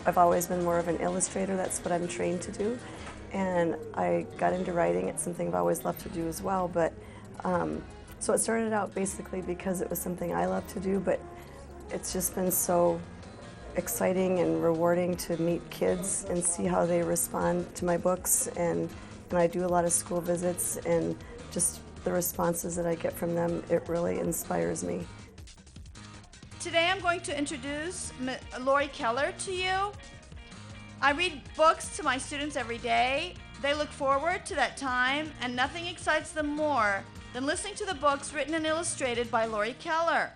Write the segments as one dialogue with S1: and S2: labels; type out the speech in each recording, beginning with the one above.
S1: I've always been more of an illustrator. That's what I'm trained to do. And I got into writing. It's something I've always loved to do as well. But so it started out basically because it was something I love to do, but it's just been so exciting and rewarding to meet kids and see how they respond to my books. And I do a lot of school visits, and just the responses that I get from them, it really inspires me.
S2: Today I'm going to introduce Laurie Keller to you. I read books to my students every day. They look forward to that time, and nothing excites them more than listening to the books written and illustrated by Laurie Keller.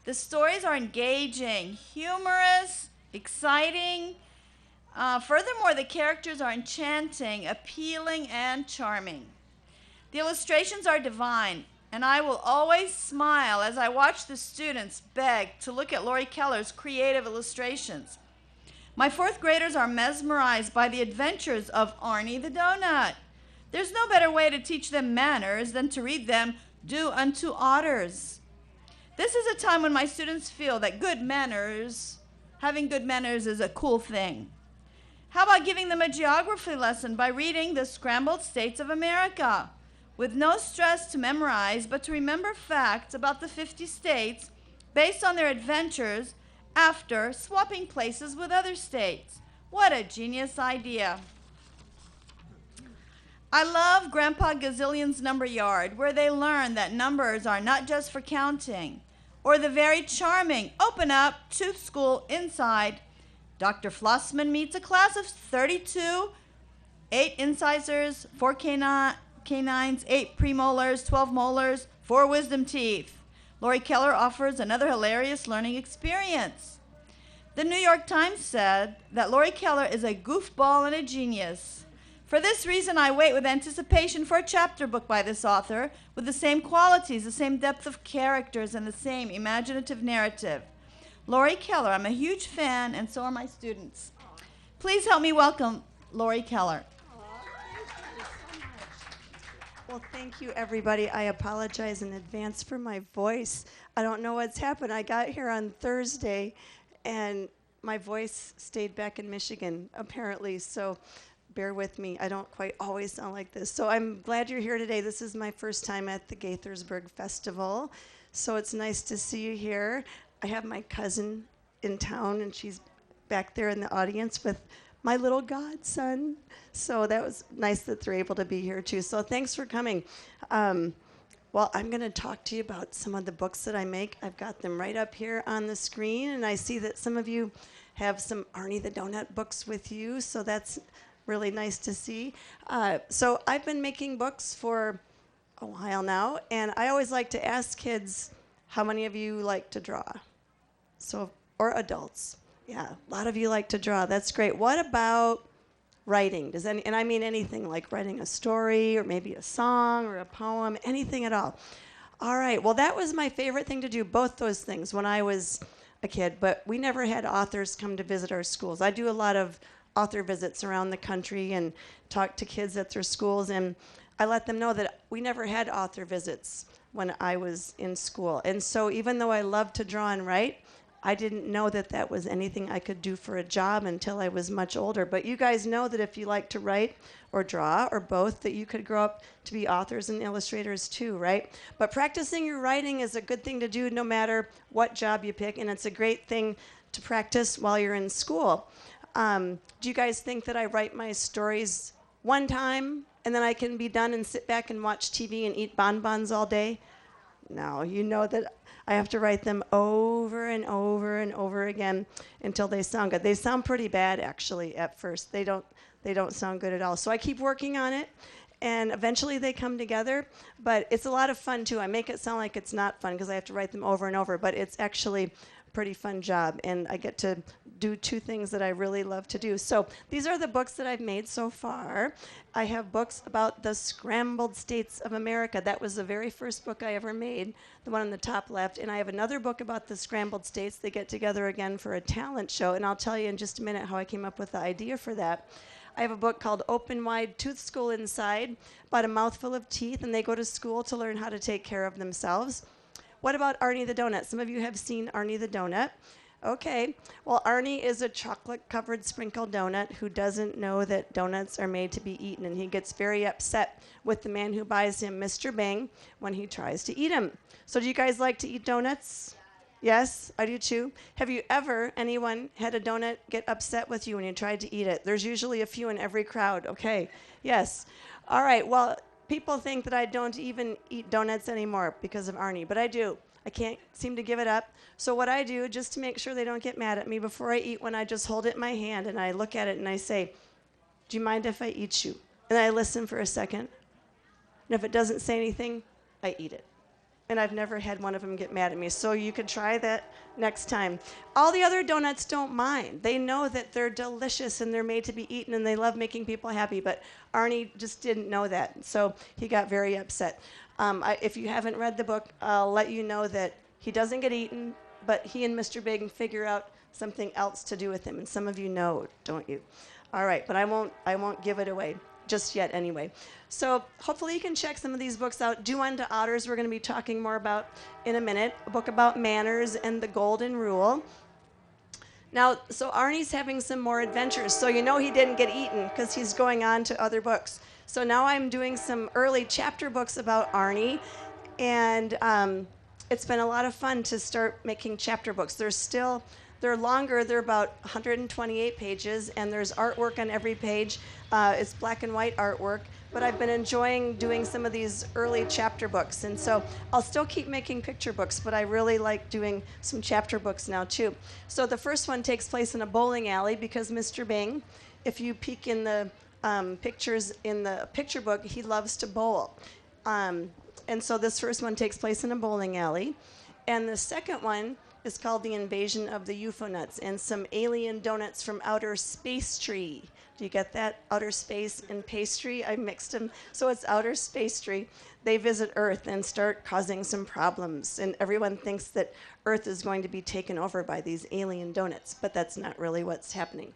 S2: The stories are engaging, humorous, exciting. Furthermore, the characters are enchanting, appealing, and charming. The illustrations are divine, and I will always smile as I watch the students beg to look at Laurie Keller's creative illustrations. My fourth graders are mesmerized by the adventures of Arnie the Doughnut. There's no better way to teach them manners than to read them "Do Unto Otters." This is a time when my students feel that having good manners is a cool thing. How about giving them a geography lesson by reading the Scrambled States of America? With no stress to memorize, but to remember facts about the 50 states based on their adventures after swapping places with other states. What a genius idea. I love Grandpa Gazillion's Number Yard, where they learn that numbers are not just for counting, or the very charming Open Up Tooth School inside. Dr. Flossman meets a class of 32, 8 incisors, 4 canines, 8 premolars, 12 molars, 4 wisdom teeth. Laurie Keller offers another hilarious learning experience. The New York Times said that Laurie Keller is a goofball and a genius. For this reason, I wait with anticipation for a chapter book by this author with the same qualities, the same depth of characters, and the same imaginative narrative. Laurie Keller, I'm a huge fan, and so are my students. Please help me welcome Laurie Keller.
S1: Well, thank you, everybody. I apologize in advance for my voice. I don't know what's happened. I got here on Thursday, and my voice stayed back in Michigan, apparently, so bear with me. I don't quite always sound like this. So I'm glad you're here today. This is my first time at the Gaithersburg Festival, so it's nice to see you here. I have my cousin in town, and she's back there in the audience with my little godson. So that was nice that they're able to be here too. So thanks for coming. Well, I'm going to talk to you about some of the books that I make. I've got them right up here on the screen, and I see that some of you have some Arnie the Doughnut books with you, so that's really nice to see. So I've been making books for a while now, and I always like to ask kids, how many of you like to draw? So, or adults. Yeah, a lot of you like to draw. That's great. What about writing? And I mean anything, like writing a story or maybe a song or a poem, anything at all. All right, well, that was my favorite thing to do, both those things, when I was a kid, but we never had authors come to visit our schools. I do a lot of author visits around the country and talk to kids at their schools, and I let them know that we never had author visits when I was in school. And so even though I love to draw and write, I didn't know that that was anything I could do for a job until I was much older. But you guys know that if you like to write or draw or both, that you could grow up to be authors and illustrators too, right? But practicing your writing is a good thing to do no matter what job you pick, and it's a great thing to practice while you're in school. Do you guys think that I write my stories one time and then I can be done and sit back and watch TV and eat bonbons all day? No, you know that I have to write them over and over and over again until they sound good. They sound pretty bad, actually, at first. They don't sound good at all. So I keep working on it, and eventually they come together. But it's a lot of fun, too. I make it sound like it's not fun because I have to write them over and over, but it's actually a pretty fun job, and I get to do 2 things that I really love to do. So these are the books that I've made so far. I have books about the Scrambled States of America. That was the very first book I ever made, the one on the top left. And I have another book about the Scrambled States. They get together again for a talent show, and I'll tell you in just a minute how I came up with the idea for that. I have a book called Open Wide Tooth School Inside, about a mouthful of teeth, and they go to school to learn how to take care of themselves. What about Arnie the Doughnut? Some of you have seen Arnie the Doughnut. Okay. Well, Arnie is a chocolate-covered sprinkled donut who doesn't know that donuts are made to be eaten, and he gets very upset with the man who buys him Mr. Bing when he tries to eat him. So do you guys like to eat donuts? Yes, I do too. Have you ever, anyone, had a donut get upset with you when you tried to eat it? There's usually a few in every crowd. Okay. Yes. All right. Well, people think that I don't even eat donuts anymore because of Arnie, but I do. I can't seem to give it up. So what I do, just to make sure they don't get mad at me, before I eat one, I just hold it in my hand and I look at it and I say, do you mind if I eat you? And I listen for a second. And if it doesn't say anything, I eat it. And I've never had one of them get mad at me. So you could try that next time. All the other donuts don't mind. They know that they're delicious and they're made to be eaten and they love making people happy. But Arnie just didn't know that. So he got very upset. If you haven't read the book, I'll let you know that he doesn't get eaten, but he and Mr. Big figure out something else to do with him. And some of you know, don't you? All right, but I won't give it away just yet anyway. So hopefully you can check some of these books out. Do Unto Otters, we're going to be talking more about in a minute. A book about manners and the golden rule. Now, so Arnie's having some more adventures. So you know he didn't get eaten because he's going on to other books. So now I'm doing some early chapter books about Arnie. And it's been a lot of fun to start making chapter books. They're longer. They're about 128 pages. And there's artwork on every page. It's black and white artwork. But I've been enjoying doing some of these early chapter books. And so I'll still keep making picture books, but I really like doing some chapter books now too. So the first one takes place in a bowling alley because Mr. Bing, if you peek in the pictures in the picture book, he loves to bowl. And so this first one takes place in a bowling alley. And the second one is called The Invasion of the Ufonuts and some alien donuts from outer space tree. Do you get that? Outer space and pastry? I mixed them. So it's outer space tree. They visit Earth and start causing some problems. And everyone thinks that Earth is going to be taken over by these alien donuts. But that's not really what's happening.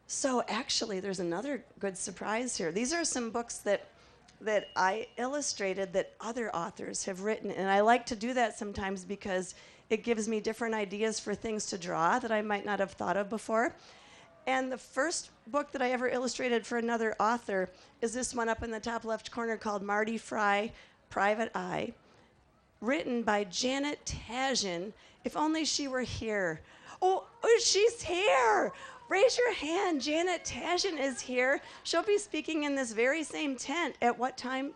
S1: So actually, there's another good surprise here. These are some books that I illustrated that other authors have written. And I like to do that sometimes because it gives me different ideas for things to draw that I might not have thought of before. And the first book that I ever illustrated for another author is this one up in the top left corner called Marty Fry, Private Eye, written by Janet Tajan. If only she were here. Oh, she's here. Raise your hand. Janet Tajan is here. She'll be speaking in this very same tent. At what time,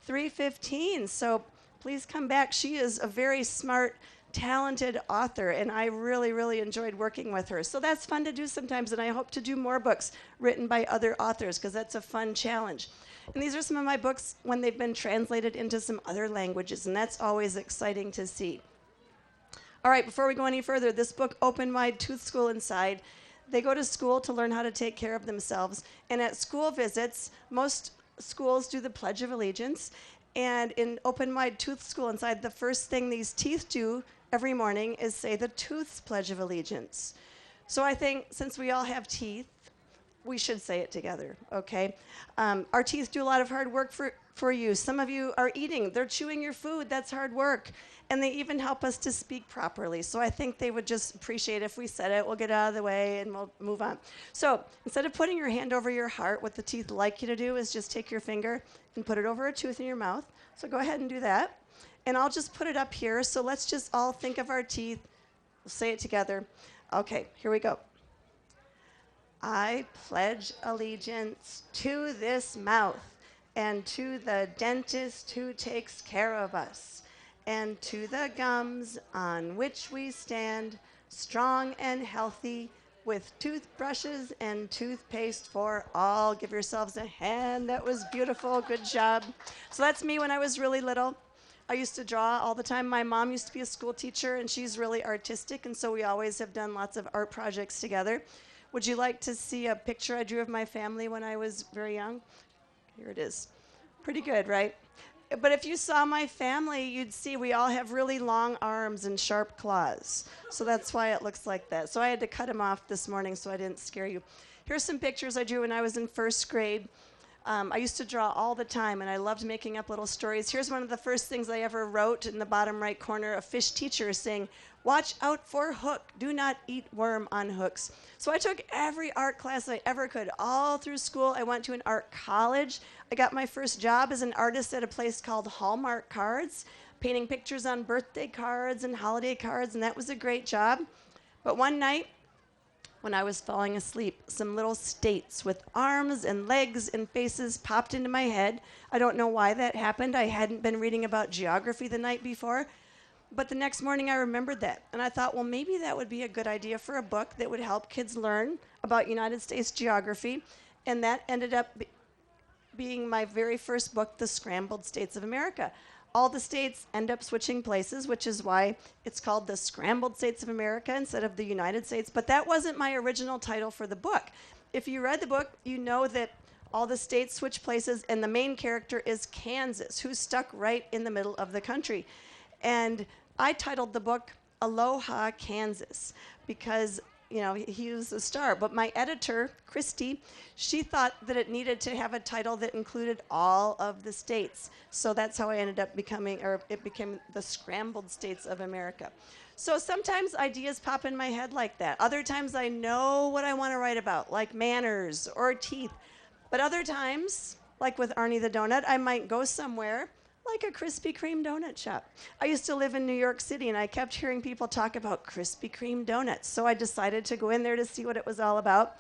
S1: 3:15. So please come back. She is a very smart, talented author, and I really, really enjoyed working with her. So that's fun to do sometimes, and I hope to do more books written by other authors because that's a fun challenge. And these are some of my books when they've been translated into some other languages, and that's always exciting to see. All right, before we go any further, this book, Open Wide Tooth School Inside, they go to school to learn how to take care of themselves. And at school visits, most schools do the Pledge of Allegiance. And in Open Wide Tooth School Inside, the first thing these teeth do every morning is say the Tooth's Pledge of Allegiance. So I think since we all have teeth, we should say it together, okay? Our teeth do a lot of hard work for you. Some of you are eating. They're chewing your food. That's hard work. And they even help us to speak properly. So I think they would just appreciate if we said it. We'll get out of the way and we'll move on. So instead of putting your hand over your heart, what the teeth like you to do is just take your finger and put it over a tooth in your mouth. So go ahead and do that. And I'll just put it up here. So let's just all think of our teeth. We'll say it together. Okay, here we go. I pledge allegiance to this mouth and to the dentist who takes care of us, and to the gums on which we stand, strong and healthy, with toothbrushes and toothpaste for all. Give yourselves a hand. That was beautiful. Good job. So that's me when I was really little. I used to draw all the time. My mom used to be a school teacher, and she's really artistic, and so we always have done lots of art projects together. Would you like to see a picture I drew of my family when I was very young? Here it is. Pretty good, right? But if you saw my family, you'd see we all have really long arms and sharp claws. So that's why it looks like that. So I had to cut them off this morning so I didn't scare you. Here's some pictures I drew when I was in first grade. I used to draw all the time, and I loved making up little stories. Here's one of the first things I ever wrote in the bottom right corner, a fish teacher saying, "Watch out for hook, do not eat worm on hooks." So I took every art class I ever could. All through school, I went to an art college. I got my first job as an artist at a place called Hallmark Cards, painting pictures on birthday cards and holiday cards, and that was a great job. But one night, when I was falling asleep, some little states with arms and legs and faces popped into my head. I don't know why that happened. I hadn't been reading about geography the night before. But the next morning I remembered that. And I thought, well, maybe that would be a good idea for a book that would help kids learn about United States geography. And that ended up being my very first book, The Scrambled States of America. All the states end up switching places, which is why it's called The Scrambled States of America instead of the United States. But that wasn't my original title for the book. If you read the book, you know that all the states switch places, and the main character is Kansas, who's stuck right in the middle of the country. And I titled the book Aloha, Kansas, because he was a star. But my editor, Christy, she thought that it needed to have a title that included all of the states. So that's how I ended up it became The Scrambled States of America. So sometimes ideas pop in my head like that. Other times I know what I want to write about, like manners or teeth. But other times, like with Arnie the Doughnut, I might go somewhere like a Krispy Kreme donut shop. I used to live in New York City, and I kept hearing people talk about Krispy Kreme donuts. So I decided to go in there to see what it was all about.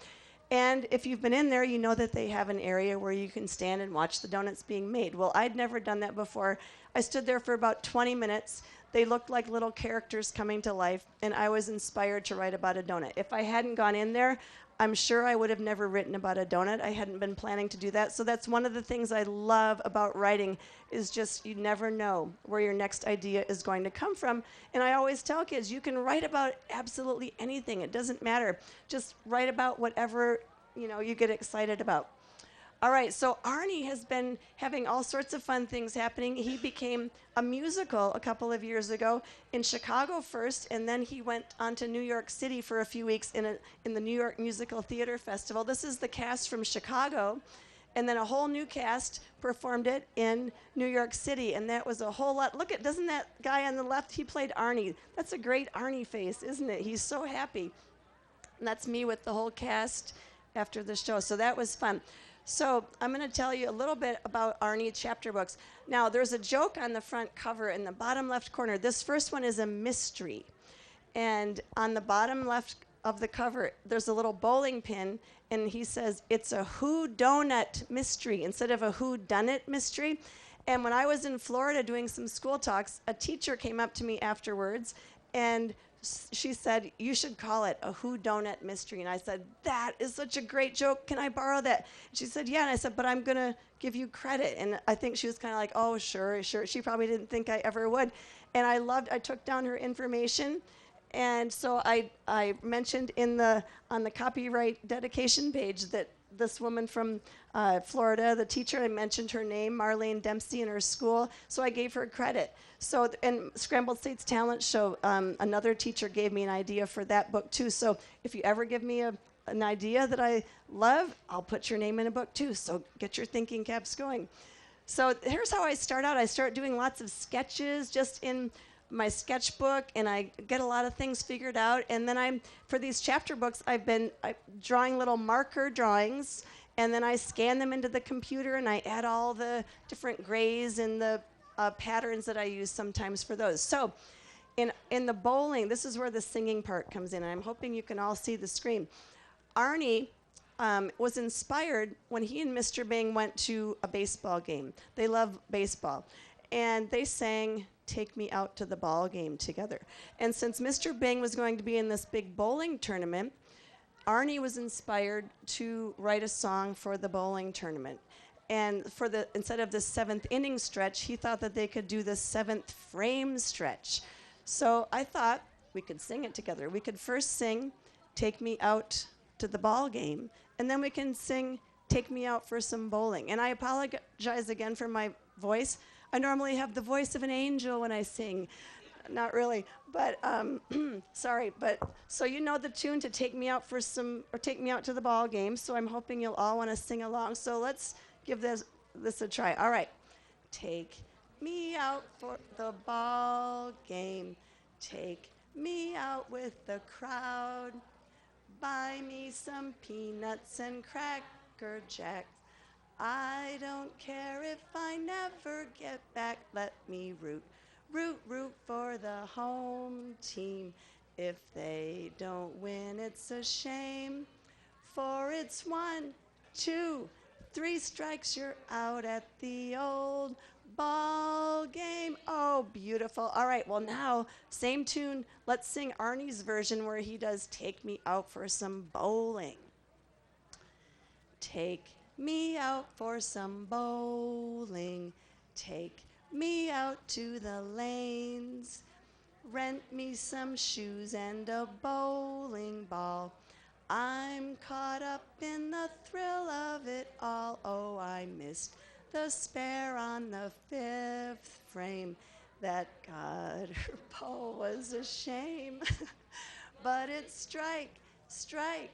S1: And if you've been in there, you know that they have an area where you can stand and watch the donuts being made. Well, I'd never done that before. I stood there for about 20 minutes. They looked like little characters coming to life, and I was inspired to write about a donut. If I hadn't gone in there, I'm sure I would have never written about a donut. I hadn't been planning to do that. So that's one of the things I love about writing is just you never know where your next idea is going to come from. And I always tell kids, you can write about absolutely anything. It doesn't matter. Just write about whatever, you get excited about. All right, so Arnie has been having all sorts of fun things happening. He became a musical a couple of years ago in Chicago first, and then he went on to New York City for a few weeks in the New York Musical Theater Festival. This is the cast from Chicago, and then a whole new cast performed it in New York City, and that was a whole lot. Doesn't that guy on the left, he played Arnie. That's a great Arnie face, isn't it? He's so happy. And that's me with the whole cast after the show, so that was fun. So I'm going to tell you a little bit about Arnie chapter books. Now, there's a joke on the front cover in the bottom left corner. This first one is a mystery. And on the bottom left of the cover, there's a little bowling pin, and he says, it's a whodunit mystery instead of a whodunit mystery. And when I was in Florida doing some school talks, a teacher came up to me afterwards, and she said, you should call it a whodunit mystery. And I said, that is such a great joke. Can I borrow that? She said, yeah. And I said, but I'm going to give you credit. And I think she was kind of like, oh, sure. She probably didn't think I ever would. And I took down her information. And so I mentioned on the copyright dedication page that this woman from Florida, the teacher, I mentioned her name, Marlene Dempsey, in her school, so I gave her credit. So, and Scrambled States Talent Show, another teacher gave me an idea for that book too. So if you ever give me an idea that I love, I'll put your name in a book too. So get your thinking caps going. So here's how I start out. I start doing lots of sketches just in my sketchbook, and I get a lot of things figured out. And then for these chapter books, I've been drawing little marker drawings, and then I scan them into the computer, and I add all the different grays and the patterns that I use sometimes for those. So in the bowling, this is where the singing part comes in, and I'm hoping you can all see the screen. Arnie was inspired when he and Mr. Bing went to a baseball game. They love baseball. And they sang Take Me Out to the Ball Game together. And since Mr. Bing was going to be in this big bowling tournament, Arnie was inspired to write a song for the bowling tournament. And instead of the 7th inning stretch, he thought that they could do the 7th frame stretch. So I thought we could sing it together. We could first sing Take Me Out to the Ball Game, and then we can sing Take Me Out for Some Bowling. And I apologize again for my voice. I normally have the voice of an angel when I sing. Not really, but sorry. But so you know the tune to Take Me Out to the Ball Game. So I'm hoping you'll all want to sing along. So let's give this a try. All right. Take me out for the ball game. Take me out with the crowd. Buy me some peanuts and Cracker Jacks. I don't care if I never get back. Let me root for the home team. If they don't win, it's a shame. For it's 1, 2, 3 strikes, you're out at the old ball game. Oh, beautiful. All right, well now, same tune. Let's sing Arnie's version where he does Take Me Out for Some Bowling. Take me out for some bowling. Take me out to the lanes. Rent me some shoes and a bowling ball. I'm caught up in the thrill of it all. Oh, I missed the spare on the 5th frame. That gutter ball was a shame. But it's strike, strike.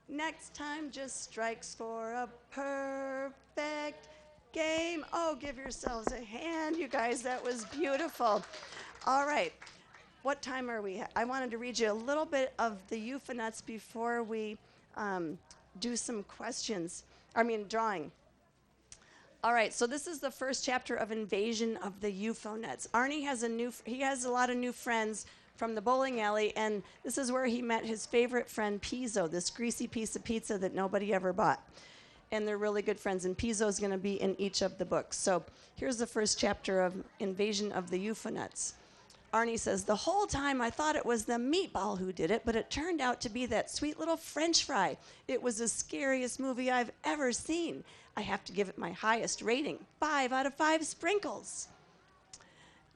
S1: Next time just strikes for a perfect game. Oh, give yourselves a hand, you guys. That was beautiful. All right. What time are we at? I wanted to read you a little bit of the Ufonuts before we do some drawing. All right, so this is the first chapter of Invasion of the Ufonuts. Arnie has a lot of new friends from the bowling alley, and this is where he met his favorite friend, Pizzo, this greasy piece of pizza that nobody ever bought. And they're really good friends, and Pizzo's going to be in each of the books. So here's the first chapter of Invasion of the Ufonuts. Arnie says, the whole time I thought it was the meatball who did it, but it turned out to be that sweet little French fry. It was the scariest movie I've ever seen. I have to give it my highest rating, 5 out of 5 sprinkles.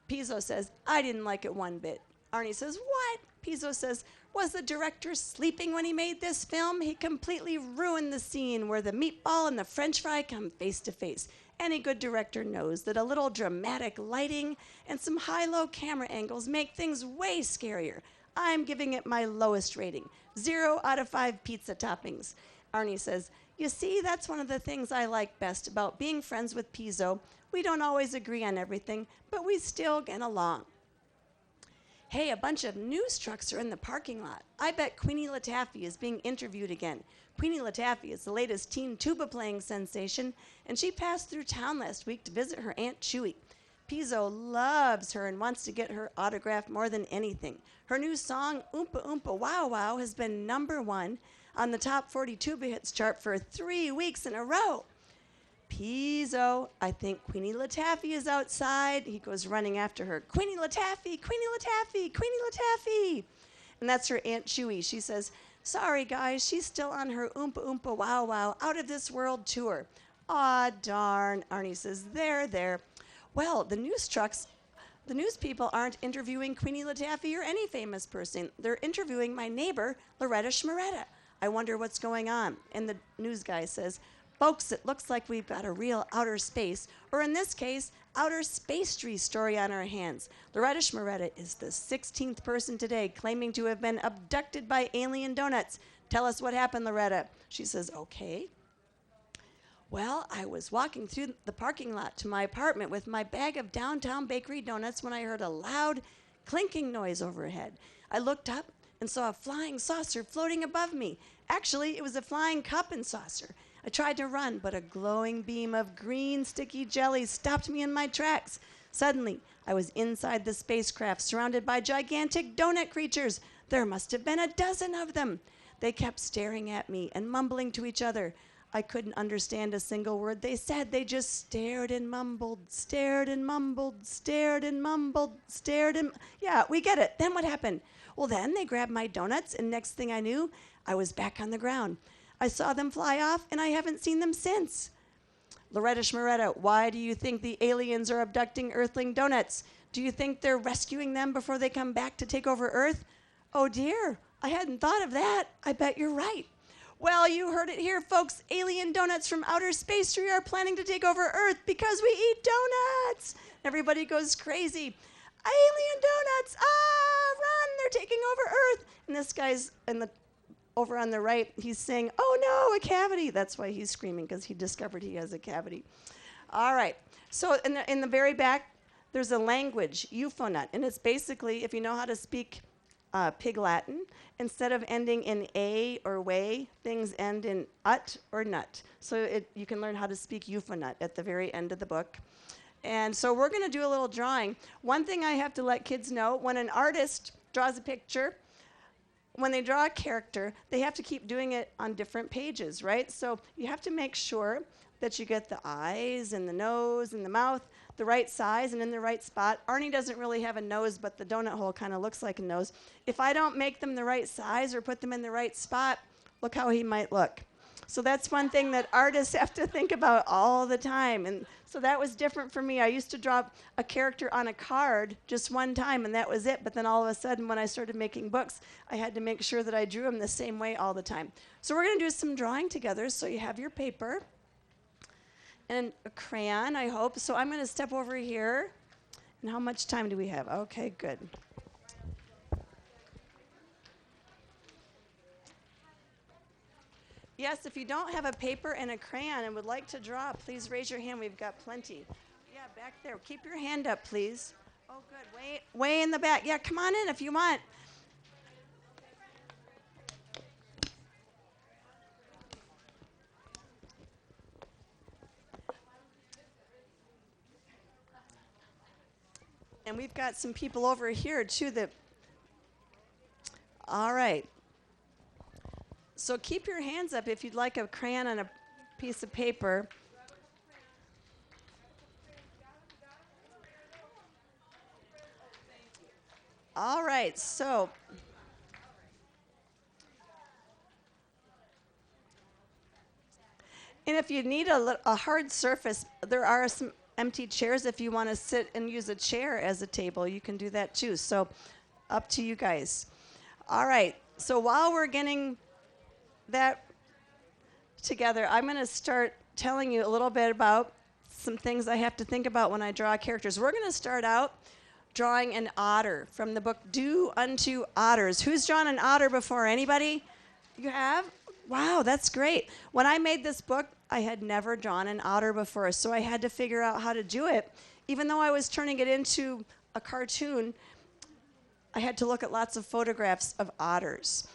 S1: Pizzo says, I didn't like it one bit. Arnie says, what? Pizzo says, was the director sleeping when he made this film? He completely ruined the scene where the meatball and the French fry come face to face. Any good director knows that a little dramatic lighting and some high-low camera angles make things way scarier. I'm giving it my lowest rating, 0 out of 5 pizza toppings. Arnie says, you see, that's one of the things I like best about being friends with Pizzo. We don't always agree on everything, but we still get along. Hey, a bunch of news trucks are in the parking lot. I bet Queenie Lattaffy is being interviewed again. Queenie Lattaffy is the latest teen tuba-playing sensation, and she passed through town last week to visit her Aunt Chewy. Pizzo loves her and wants to get her autograph more than anything. Her new song, Oompa Oompa Wow Wow, has been #1 on the top 40 tuba hits chart for 3 weeks in a row. Pizzo, I think Queenie Lattaffy is outside. He goes running after her. Queenie Lattaffy, Queenie Lattaffy, Queenie Lattaffy. And that's her Aunt Chewy. She says, sorry, guys, she's still on her Oompa Oompa Wow Wow out of this world tour. Aw, darn. Arnie says, there. Well, the news people aren't interviewing Queenie Lattaffy or any famous person. They're interviewing my neighbor, Loretta Schmeretta. I wonder what's going on. And the news guy says, folks, it looks like we've got a real outer space, or in this case, outer spacery story on our hands. Loretta Schmeretta is the 16th person today claiming to have been abducted by alien donuts. Tell us what happened, Loretta. She says, okay. Well, I was walking through the parking lot to my apartment with my bag of downtown bakery donuts when I heard a loud clinking noise overhead. I looked up and saw a flying saucer floating above me. Actually, it was a flying cup and saucer. I tried to run, but a glowing beam of green sticky jelly stopped me in my tracks. Suddenly, I was inside the spacecraft, surrounded by gigantic donut creatures. There must have been a dozen of them. They kept staring at me and mumbling to each other. I couldn't understand a single word they said. They just stared and mumbled, stared and mumbled, stared and mumbled, stared and... Yeah, we get it. Then what happened? Well, then they grabbed my donuts, and next thing I knew, I was back on the ground. I saw them fly off, and I haven't seen them since. Loretta Schmeretta, why do you think the aliens are abducting Earthling donuts? Do you think they're rescuing them before they come back to take over Earth? Oh, dear, I hadn't thought of that. I bet you're right. Well, you heard it here, folks. Alien donuts from outer space are planning to take over Earth because we eat donuts. Everybody goes crazy. Alien donuts! Ah, run! They're taking over Earth. And this guy's over on the right. He's saying, "Oh no, a cavity. That's why he's screaming, because he discovered he has a cavity. All right. So in the very back, there's a language, Ufonut, and it's basically, if you know how to speak Pig Latin, instead of ending in a or way, things end in ut or nut. So you can learn how to speak Ufonut at the very end of the book. And so we're going to do a little drawing. One thing I have to let kids know, when an artist draws a picture, when they draw a character, they have to keep doing it on different pages, right? So you have to make sure that you get the eyes and the nose and the mouth the right size and in the right spot. Arnie doesn't really have a nose, but the donut hole kind of looks like a nose. If I don't make them the right size or put them in the right spot, look how he might look. So that's one thing that artists have to think about all the time. And so that was different for me. I used to draw a character on a card just one time, and that was it. But then all of a sudden, when I started making books, I had to make sure that I drew them the same way all the time. So we're going to do some drawing together. So you have your paper and a crayon, I hope. So I'm going to step over here. And how much time do we have? Okay, good. Yes, if you don't have a paper and a crayon and would like to draw, please raise your hand. We've got plenty. Yeah, back there. Keep your hand up, please. Oh, good. Way in the back. Yeah, come on in if you want. And we've got some people over here, too, that... All right. So keep your hands up if you'd like a crayon and a piece of paper. All right, so... And if you need a hard surface, there are some empty chairs. If you want to sit and use a chair as a table, you can do that too. So up to you guys. All right, so while we're getting that together, I'm going to start telling you a little bit about some things I have to think about when I draw characters. We're going to start out drawing an otter from the book Do Unto Otters. Who's drawn an otter before? Anybody? You have? Wow, that's great. When I made this book, I had never drawn an otter before, so I had to figure out how to do it. Even though I was turning it into a cartoon, I had to look at lots of photographs of otters.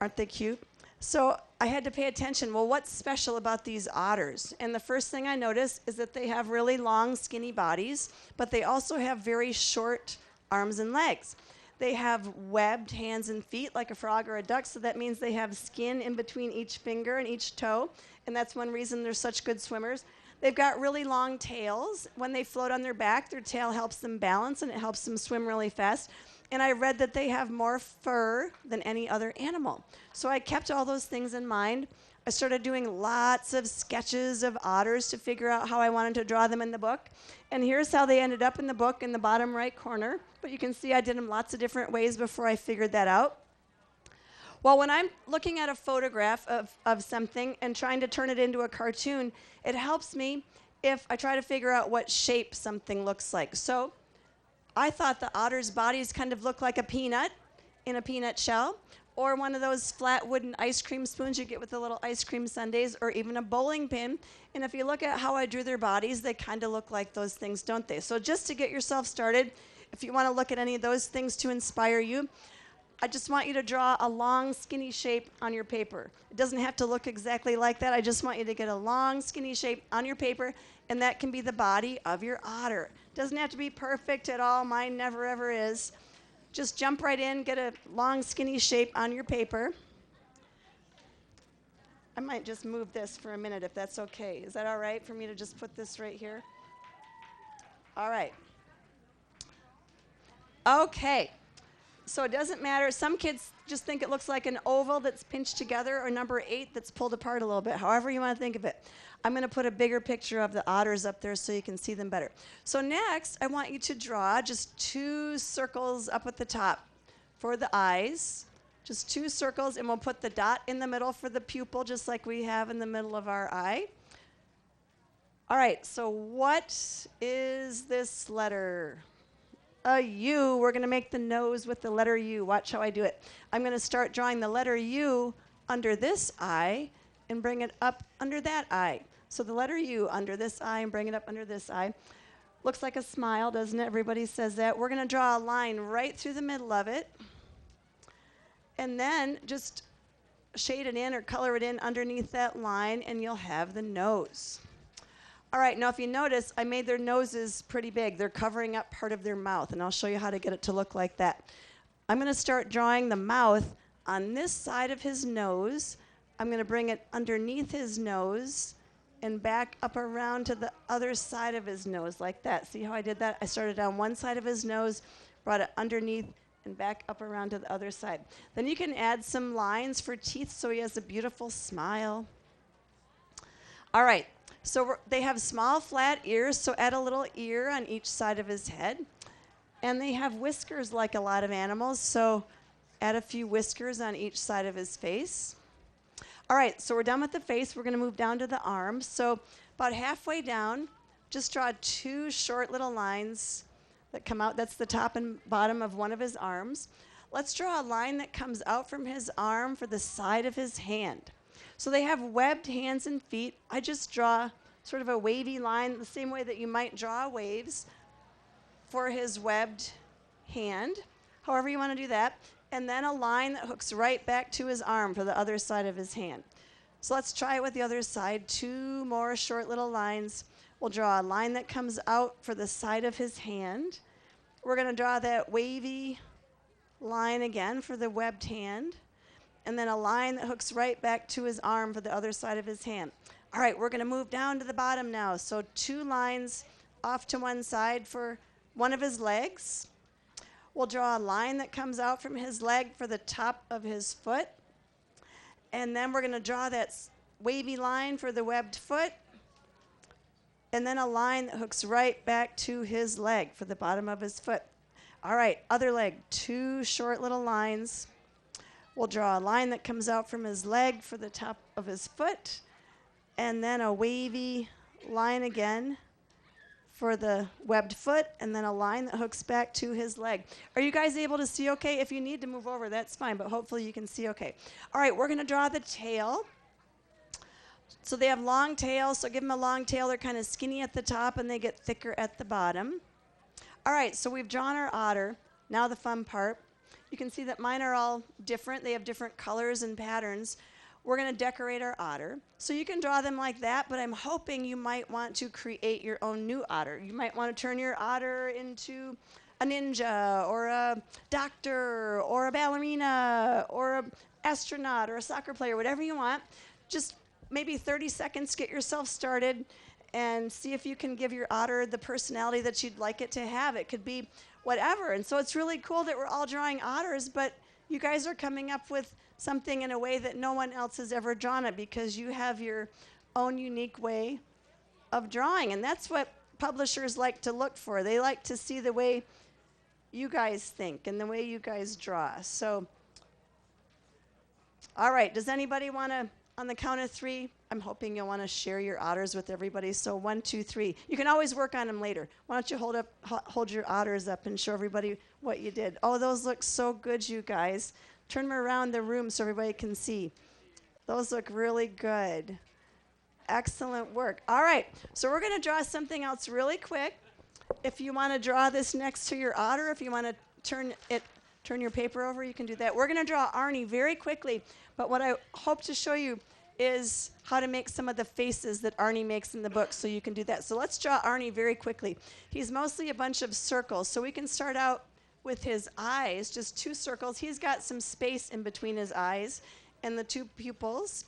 S1: Aren't they cute? So I had to pay attention. Well, what's special about these otters? And the first thing I noticed is that they have really long, skinny bodies, but they also have very short arms and legs. They have webbed hands and feet like a frog or a duck, so that means they have skin in between each finger and each toe, and that's one reason they're such good swimmers. They've got really long tails. When they float on their back, their tail helps them balance, and it helps them swim really fast. And I read that they have more fur than any other animal. So I kept all those things in mind. I started doing lots of sketches of otters to figure out how I wanted to draw them in the book. And here's how they ended up in the book in the bottom right corner. But you can see I did them lots of different ways before I figured that out. Well, when I'm looking at a photograph of something and trying to turn it into a cartoon, it helps me if I try to figure out what shape something looks like. So I thought the otter's bodies kind of look like a peanut in a peanut shell, or one of those flat wooden ice cream spoons you get with the little ice cream sundaes, or even a bowling pin. And if you look at how I drew their bodies, they kind of look like those things, don't they? So just to get yourself started, if you want to look at any of those things to inspire you, I just want you to draw a long, skinny shape on your paper. It doesn't have to look exactly like that. I just want you to get a long, skinny shape on your paper, and that can be the body of your otter. It doesn't have to be perfect at all. Mine never, ever is. Just jump right in, get a long, skinny shape on your paper. I might just move this for a minute if that's okay. Is that all right for me to just put this right here? All right. Okay. So it doesn't matter. Some kids just think it looks like an oval that's pinched together, or number 8 that's pulled apart a little bit, however you want to think of it. I'm going to put a bigger picture of the otters up there so you can see them better. So next, I want you to draw just 2 circles up at the top for the eyes. Just 2 circles, and we'll put the dot in the middle for the pupil, just like we have in the middle of our eye. All right, so what is this letter? A U. We're going to make the nose with the letter U. Watch how I do it. I'm going to start drawing the letter U under this eye, and bring it up under that eye. So the letter U under this eye and bring it up under this eye. Looks like a smile, doesn't it? Everybody says that. We're going to draw a line right through the middle of it. And then just shade it in or color it in underneath that line, and you'll have the nose. All right, now if you notice, I made their noses pretty big. They're covering up part of their mouth, and I'll show you how to get it to look like that. I'm going to start drawing the mouth on this side of his nose. I'm going to bring it underneath his nose and back up around to the other side of his nose like that. See how I did that? I started on one side of his nose, brought it underneath, and back up around to the other side. Then you can add some lines for teeth so he has a beautiful smile. All right, so they have small flat ears, so add a little ear on each side of his head. And they have whiskers like a lot of animals, so add a few whiskers on each side of his face. All right, so we're done with the face. We're going to move down to the arms. So about halfway down, just draw 2 short little lines that come out. That's the top and bottom of one of his arms. Let's draw a line that comes out from his arm for the side of his hand. So they have webbed hands and feet. I just draw sort of a wavy line the same way that you might draw waves for his webbed hand, however you want to do that. And then a line that hooks right back to his arm for the other side of his hand. So let's try it with the other side. 2 more short little lines. We'll draw a line that comes out for the side of his hand. We're going to draw that wavy line again for the webbed hand. And then a line that hooks right back to his arm for the other side of his hand. All right, we're going to move down to the bottom now. So 2 lines off to one side for one of his legs. We'll draw a line that comes out from his leg for the top of his foot. And then we're going to draw that wavy line for the webbed foot. And then a line that hooks right back to his leg for the bottom of his foot. All right, other leg, 2 short little lines. We'll draw a line that comes out from his leg for the top of his foot. And then a wavy line again for the webbed foot, and then a line that hooks back to his leg. Are you guys able to see okay? If you need to move over, that's fine, but hopefully you can see okay. All right, we're going to draw the tail. So they have long tails, so give them a long tail. They're kind of skinny at the top, and they get thicker at the bottom. All right, so we've drawn our otter. Now the fun part. You can see that mine are all different. They have different colors and patterns. We're going to decorate our otter. So you can draw them like that, but I'm hoping you might want to create your own new otter. You might want to turn your otter into a ninja or a doctor or a ballerina or an astronaut or a soccer player, whatever you want. Just maybe 30 seconds, get yourself started and see if you can give your otter the personality that you'd like it to have. It could be whatever. And so it's really cool that we're all drawing otters, but you guys are coming up with something in a way that no one else has ever drawn it because you have your own unique way of drawing. And that's what publishers like to look for. They like to see the way you guys think and the way you guys draw. So, all right, does anybody want to, on the count of 3, I'm hoping you'll want to share your otters with everybody. So 1, 2, 3. You can always work on them later. Why don't you hold your otters up and show everybody what you did. Oh, those look so good, you guys. Turn them around the room so everybody can see. Those look really good. Excellent work. All right, so we're going to draw something else really quick. If you want to draw this next to your otter, if you want to turn your paper over, you can do that. We're going to draw Arnie very quickly, but what I hope to show you is how to make some of the faces that Arnie makes in the book, so you can do that. So let's draw Arnie very quickly. He's mostly a bunch of circles, so we can start out with his eyes, just 2 circles. He's got some space in between his eyes and the 2 pupils.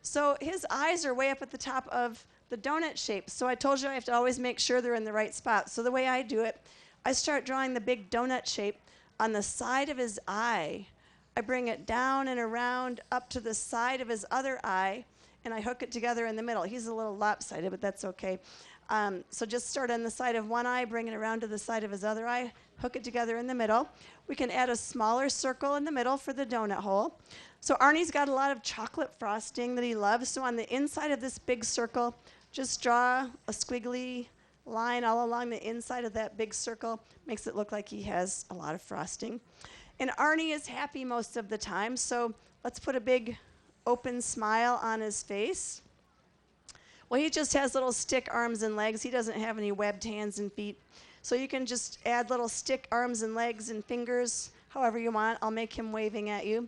S1: So his eyes are way up at the top of the donut shape. So I told you I have to always make sure they're in the right spot. So the way I do it, I start drawing the big donut shape on the side of his eye. I bring it down and around up to the side of his other eye, and I hook it together in the middle. He's a little lopsided, but that's okay. So just start on the side of one eye, bring it around to the side of his other eye, hook it together in the middle. We can add a smaller circle in the middle for the donut hole. So Arnie's got a lot of chocolate frosting that he loves. So on the inside of this big circle, just draw a squiggly line all along the inside of that big circle. Makes it look like he has a lot of frosting. And Arnie is happy most of the time, so let's put a big open smile on his face. Well, he just has little stick arms and legs. He doesn't have any webbed hands and feet. So you can just add little stick arms and legs and fingers, however you want. I'll make him waving at you.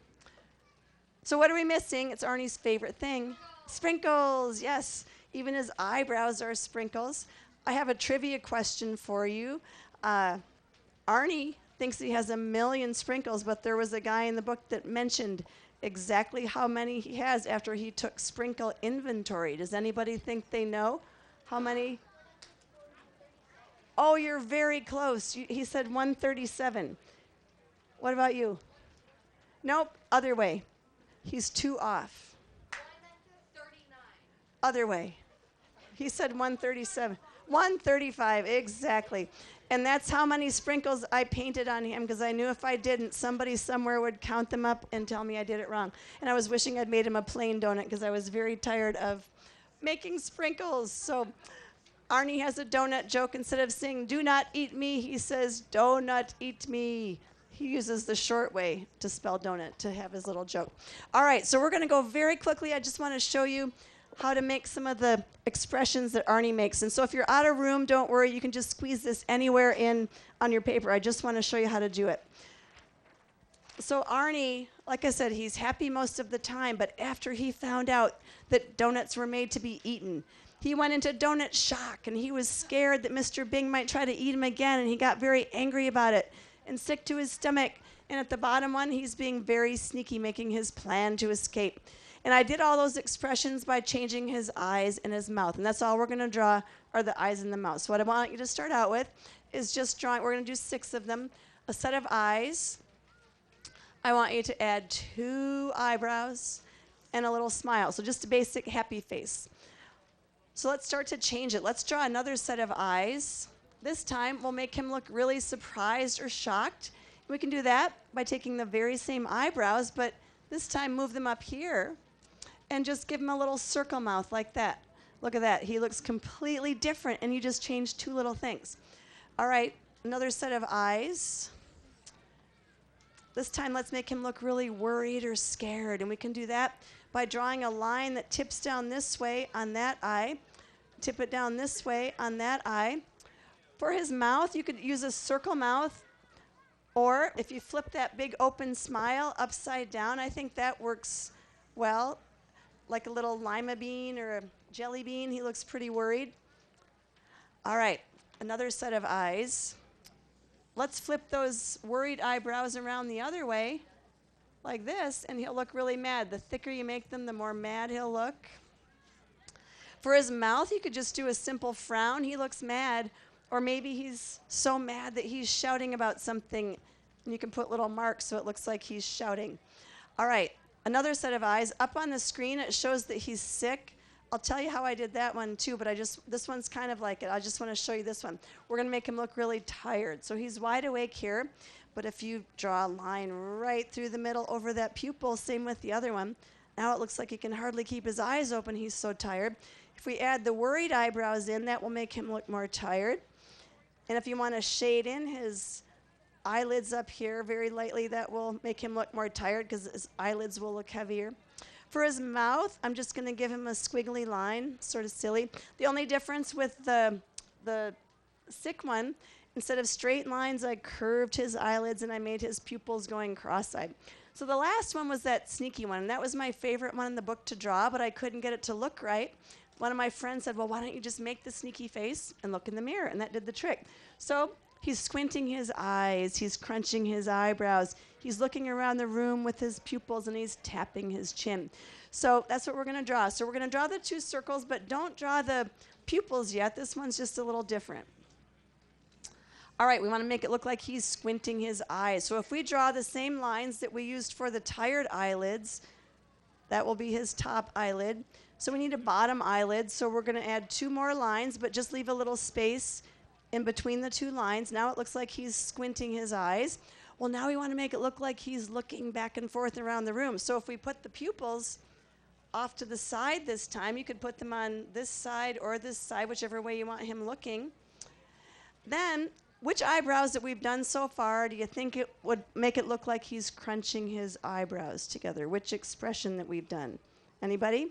S1: So what are we missing? It's Arnie's favorite thing. Sprinkles, yes. Even his eyebrows are sprinkles. I have a trivia question for you. Arnie thinks he has 1,000,000 sprinkles, but there was a guy in the book that mentioned exactly how many he has after he took sprinkle inventory. Does anybody think they know how many? Oh, you're very close. He said 137. What about you? Nope, other way. He's 2 off. Other way. He said 137. 135, exactly. And that's how many sprinkles I painted on him, because I knew if I didn't, somebody somewhere would count them up and tell me I did it wrong. And I was wishing I'd made him a plain donut because I was very tired of making sprinkles. So Arnie has a donut joke. Instead of saying, "Do not eat me," he says, "Donut eat me." He uses the short way to spell donut to have his little joke. All right, so we're going to go very quickly. I just want to show you how to make some of the expressions that Arnie makes. And so if you're out of room, don't worry. You can just squeeze this anywhere in on your paper. I just want to show you how to do it. So Arnie, like I said, he's happy most of the time, but after he found out that donuts were made to be eaten, he went into donut shock, and he was scared that Mr. Bing might try to eat him again, and he got very angry about it and sick to his stomach. And at the bottom one, he's being very sneaky, making his plan to escape. And I did all those expressions by changing his eyes and his mouth. And that's all we're going to draw are the eyes and the mouth. So what I want you to start out with is just drawing. We're going to do 6 of them. A set of eyes. I want you to add 2 eyebrows and a little smile. So just a basic happy face. So let's start to change it. Let's draw another set of eyes. This time we'll make him look really surprised or shocked. We can do that by taking the very same eyebrows, but this time move them up here and just give him a little circle mouth like that. Look at that. He looks completely different, and you just changed 2 little things. All right, another set of eyes. This time let's make him look really worried or scared, and we can do that by drawing a line that tips down this way on that eye, tip it down this way on that eye. For his mouth, you could use a circle mouth, or if you flip that big open smile upside down, I think that works well, like a little lima bean or a jelly bean. He looks pretty worried. All right, another set of eyes. Let's flip those worried eyebrows around the other way, like this, and he'll look really mad. The thicker you make them, the more mad he'll look. For his mouth, you could just do a simple frown. He looks mad. Or maybe he's so mad that he's shouting about something, and you can put little marks so it looks like he's shouting. All right, another set of eyes. Up on the screen, it shows that he's sick. I'll tell you how I did that one too, but this one's kind of like it. I just want to show you this one. We're going to make him look really tired. So he's wide awake here, but if you draw a line right through the middle over that pupil, same with the other one. Now it looks like he can hardly keep his eyes open. He's so tired. If we add the worried eyebrows in, that will make him look more tired. And if you want to shade in his eyelids up here very lightly, that will make him look more tired because his eyelids will look heavier. For his mouth, I'm just going to give him a squiggly line, sort of silly. The only difference with the sick one, instead of straight lines, I curved his eyelids and I made his pupils going cross-eyed. So the last one was that sneaky one, and that was my favorite one in the book to draw, but I couldn't get it to look right. One of my friends said, "Well, why don't you just make the sneaky face and look in the mirror?" And that did the trick. So he's squinting his eyes, he's crunching his eyebrows, he's looking around the room with his pupils, and he's tapping his chin. So that's what we're going to draw. So we're going to draw the 2 circles, but don't draw the pupils yet. This one's just a little different. All right, we want to make it look like he's squinting his eyes. So if we draw the same lines that we used for the tired eyelids, that will be his top eyelid. So we need a bottom eyelid, so we're going to add 2 more lines, but just leave a little space in between the 2 lines. Now it looks like he's squinting his eyes. Well, now we want to make it look like he's looking back and forth around the room. So if we put the pupils off to the side this time, you could put them on this side or this side, whichever way you want him looking. Then, which eyebrows that we've done so far do you think it would make it look like he's crunching his eyebrows together? Which expression that we've done? Anybody?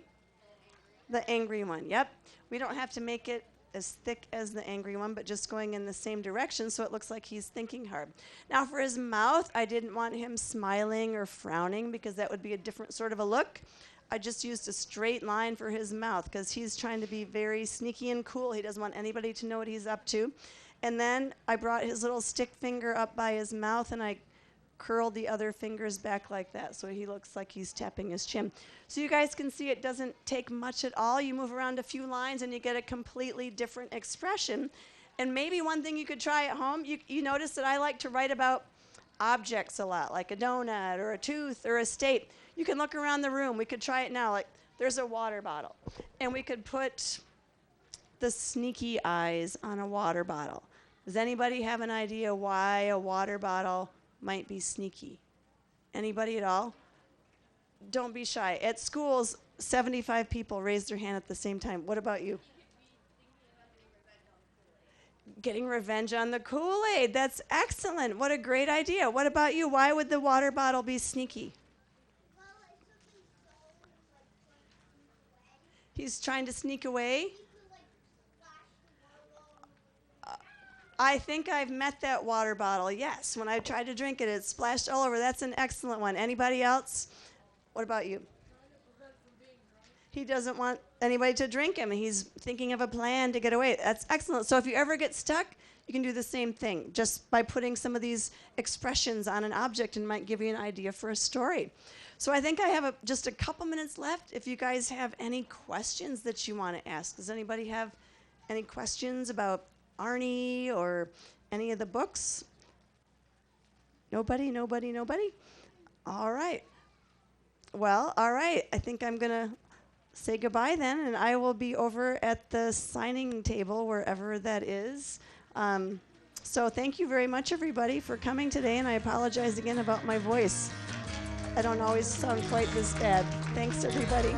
S1: The angry one, yep. We don't have to make it as thick as the angry one, but just going in the same direction so it looks like he's thinking hard. Now for his mouth, I didn't want him smiling or frowning because that would be a different sort of a look. I just used a straight line for his mouth because he's trying to be very sneaky and cool. He doesn't want anybody to know what he's up to. And then I brought his little stick finger up by his mouth and I curled the other fingers back like that so he looks like he's tapping his chin. So you guys can see it doesn't take much at all. You move around a few lines and you get a completely different expression. And maybe one thing you could try at home, you notice that I like to write about objects a lot, like a donut or a tooth or a state. You can look around the room. We could try it now. Like there's a water bottle. And we could put the sneaky eyes on a water bottle. Does anybody have an idea why a water bottle might be sneaky? Anybody at all? Don't be shy. At schools, 75 people raised their hand at the same time. What about you? Getting revenge on the Kool-Aid. That's excellent. What a great idea. What about you? Why would the water bottle be sneaky? He's trying to sneak away. I think I've met that water bottle. Yes, when I tried to drink it, it splashed all over. That's an excellent one. Anybody else? What about you? He doesn't want anybody to drink him. He's thinking of a plan to get away. That's excellent. So if you ever get stuck, you can do the same thing just by putting some of these expressions on an object and might give you an idea for a story. So I think I have just a couple minutes left. If you guys have any questions that you want to ask. Does anybody have any questions about Arnie or any of the books? Nobody? All right. Well, all right. I think I'm going to say goodbye then, and I will be over at the signing table, wherever that is. So thank you very much, everybody, for coming today, and I apologize again about my voice. I don't always sound quite this bad. Thanks, everybody.